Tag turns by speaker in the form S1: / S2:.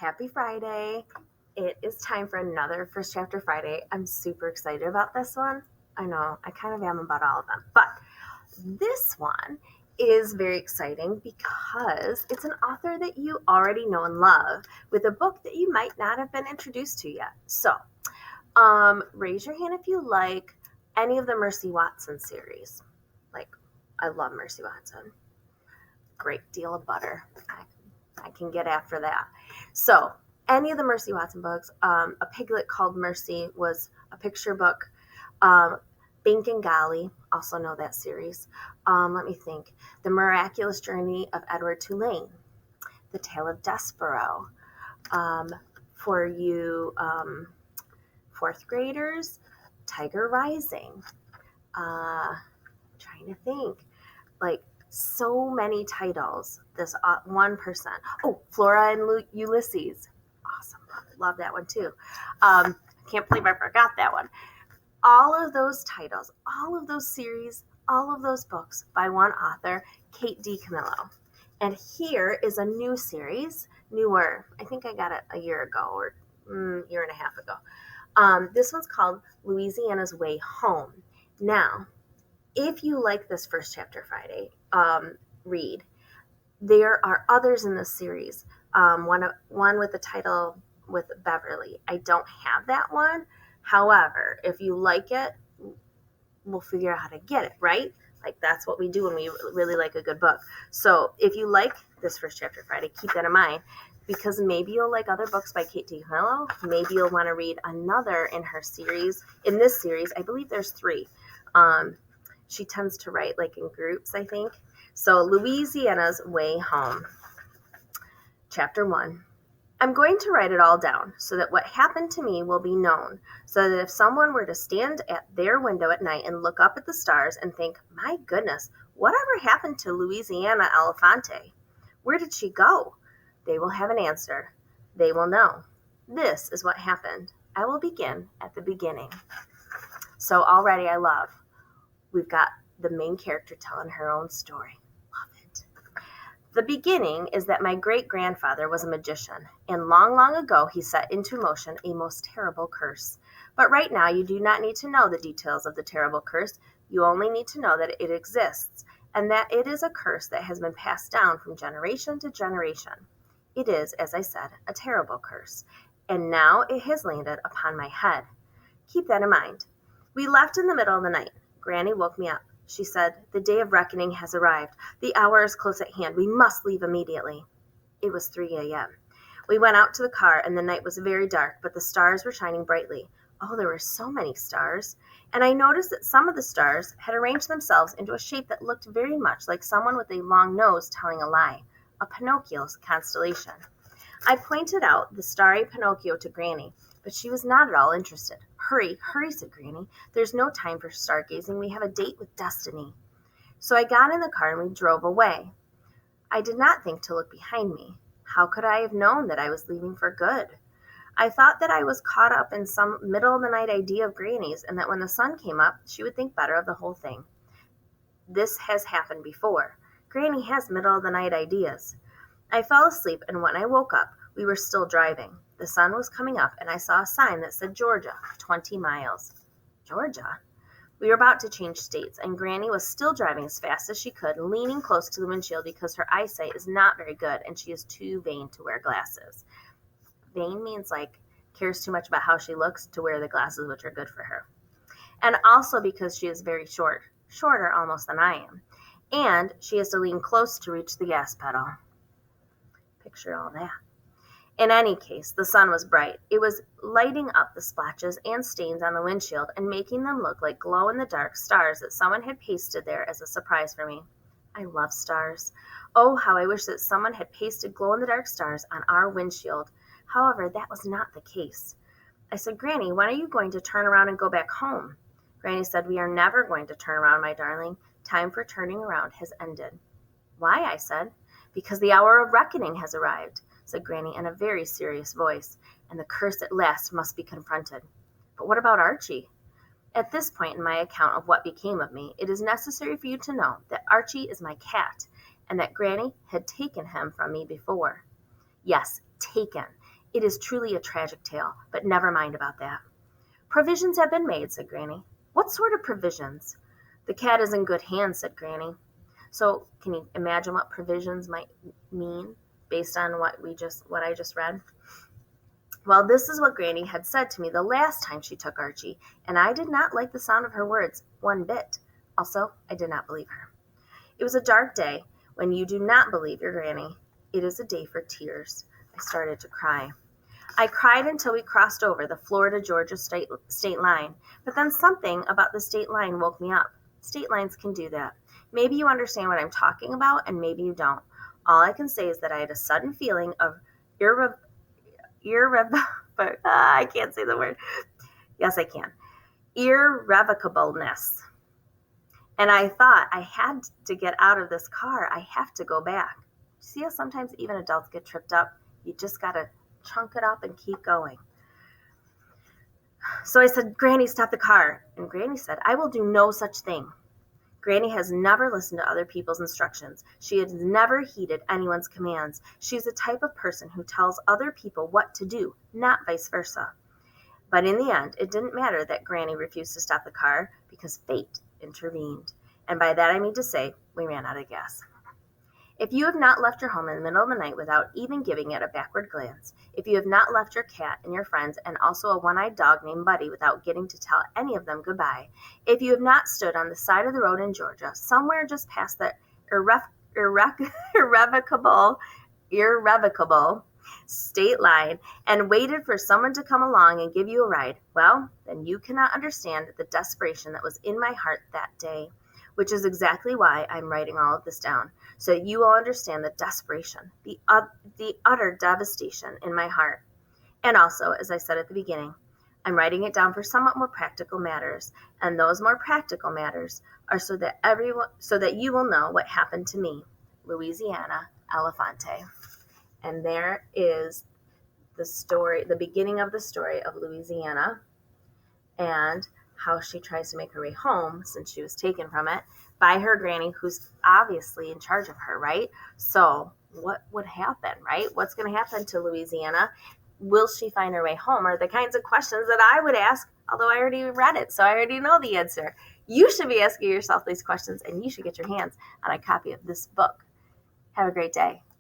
S1: Happy Friday. It is time for another First Chapter Friday. I'm super excited about this one. I know, I kind of am about all of them. But this one is very exciting because it's an author that you already know and love with a book that you might not have been introduced to yet. So, raise your hand if you like any of the Mercy Watson series. I love Mercy Watson. Great deal of butter. I can get after that. So, any of the Mercy Watson books, A Piglet Called Mercy was a picture book. Bink and Golly, also know that series. Let me think. The Miraculous Journey of Edward Tulane. The Tale of Despero. For you fourth graders, Tiger Rising. Trying to think. So many titles. This one person. Oh, Flora and Ulysses. Awesome. Love that one too. Can't believe I forgot that one. All of those titles, all of those series, all of those books by one author, Kate DiCamillo. And here is a new series, newer. I think I got it a year ago or year and a half ago. This one's called Louisiana's Way Home. Now, if you like this First Chapter Friday read, there are others in this series. One with the title with Beverly. I don't have that one. However, if you like it, we'll figure out how to get it, right? That's what we do when we really like a good book. So if you like this First Chapter Friday, keep that in mind, because maybe you'll like other books by Kate DiCamillo. Maybe you'll want to read another in her series. In this series, I believe there's 3. She tends to write in groups, I think. So Louisiana's Way Home. Chapter 1. I'm going to write it all down so that what happened to me will be known, so that if someone were to stand at their window at night and look up at the stars and think, my goodness, whatever happened to Louisiana Elefante? Where did she go? They will have an answer. They will know. This is what happened. I will begin at the beginning. So already we've got the main character telling her own story. Love it. The beginning is that my great-grandfather was a magician, and long, long ago he set into motion a most terrible curse. But right now you do not need to know the details of the terrible curse. You only need to know that it exists, and that it is a curse that has been passed down from generation to generation. It is, as I said, a terrible curse, and now it has landed upon my head. Keep that in mind. We left in the middle of the night. Granny woke me up. She said, the day of reckoning has arrived. The hour is close at hand. We must leave immediately. It was 3 a.m. We went out to the car, and the night was very dark, but the stars were shining brightly. Oh, there were so many stars. And I noticed that some of the stars had arranged themselves into a shape that looked very much like someone with a long nose telling a lie, a Pinocchio's constellation. I pointed out the starry Pinocchio to Granny, but she was not at all interested. Hurry, hurry, said Granny. There's no time for stargazing. We have a date with destiny. So I got in the car and we drove away. I did not think to look behind me. How could I have known that I was leaving for good? I thought that I was caught up in some middle-of-the-night idea of Granny's, and that when the sun came up, she would think better of the whole thing. This has happened before. Granny has middle-of-the-night ideas. I fell asleep, and when I woke up, we were still driving. The sun was coming up, and I saw a sign that said Georgia, 20 miles. Georgia? We were about to change states, and Granny was still driving as fast as she could, leaning close to the windshield because her eyesight is not very good, and she is too vain to wear glasses. Vain means cares too much about how she looks to wear the glasses which are good for her. And also because she is very short, shorter almost than I am, and she has to lean close to reach the gas pedal. Picture all that. In any case, the sun was bright. It was lighting up the splotches and stains on the windshield and making them look like glow-in-the-dark stars that someone had pasted there as a surprise for me. I love stars. Oh, how I wish that someone had pasted glow-in-the-dark stars on our windshield. However, that was not the case. I said, Granny, when are you going to turn around and go back home? Granny said, we are never going to turn around, my darling. Time for turning around has ended. Why? I said. Because the hour of reckoning has arrived, said Granny in a very serious voice, and the curse at last must be confronted. But what about Archie? At this point in my account of what became of me, it is necessary for you to know that Archie is my cat, and that Granny had taken him from me before. Yes, taken. It is truly a tragic tale, but never mind about that. Provisions have been made, said Granny. What sort of provisions? The cat is in good hands, said Granny. So can you imagine what provisions might mean based on what I just read? Well, this is what Granny had said to me the last time she took Archie, and I did not like the sound of her words one bit. Also, I did not believe her. It was a dark day when you do not believe your Granny. It is a day for tears. I started to cry. I cried until we crossed over the Florida-Georgia state line, but then something about the state line woke me up. State lines can do that. Maybe you understand what I'm talking about, and maybe you don't. All I can say is that I had a sudden feeling of I can't say the word. Yes, I can. Irrevocableness. And I thought, I had to get out of this car. I have to go back. See how sometimes even adults get tripped up? You just got to chunk it up and keep going. So I said, Granny, stop the car. And Granny said, I will do no such thing. Granny has never listened to other people's instructions. She has never heeded anyone's commands. She's the type of person who tells other people what to do, not vice versa. But in the end, it didn't matter that Granny refused to stop the car because fate intervened. And by that I mean to say, we ran out of gas. If you have not left your home in the middle of the night without even giving it a backward glance, if you have not left your cat and your friends and also a one-eyed dog named Buddy without getting to tell any of them goodbye, if you have not stood on the side of the road in Georgia, somewhere just past the irrevocable state line, and waited for someone to come along and give you a ride, well, then you cannot understand the desperation that was in my heart that day, which is exactly why I'm writing all of this down, so that you will understand the desperation, the utter devastation in my heart. And also, as I said at the beginning, I'm writing it down for somewhat more practical matters, and those more practical matters are so that you will know what happened to me, Louisiana Elefante. And there is the story, the beginning of the story of Louisiana and how she tries to make her way home since she was taken from it by her granny, who's obviously in charge of her, right? So what would happen, right? What's going to happen to Louisiana? Will she find her way home? Are the kinds of questions that I would ask, although I already read it, so I already know the answer. You should be asking yourself these questions, and you should get your hands on a copy of this book. Have a great day.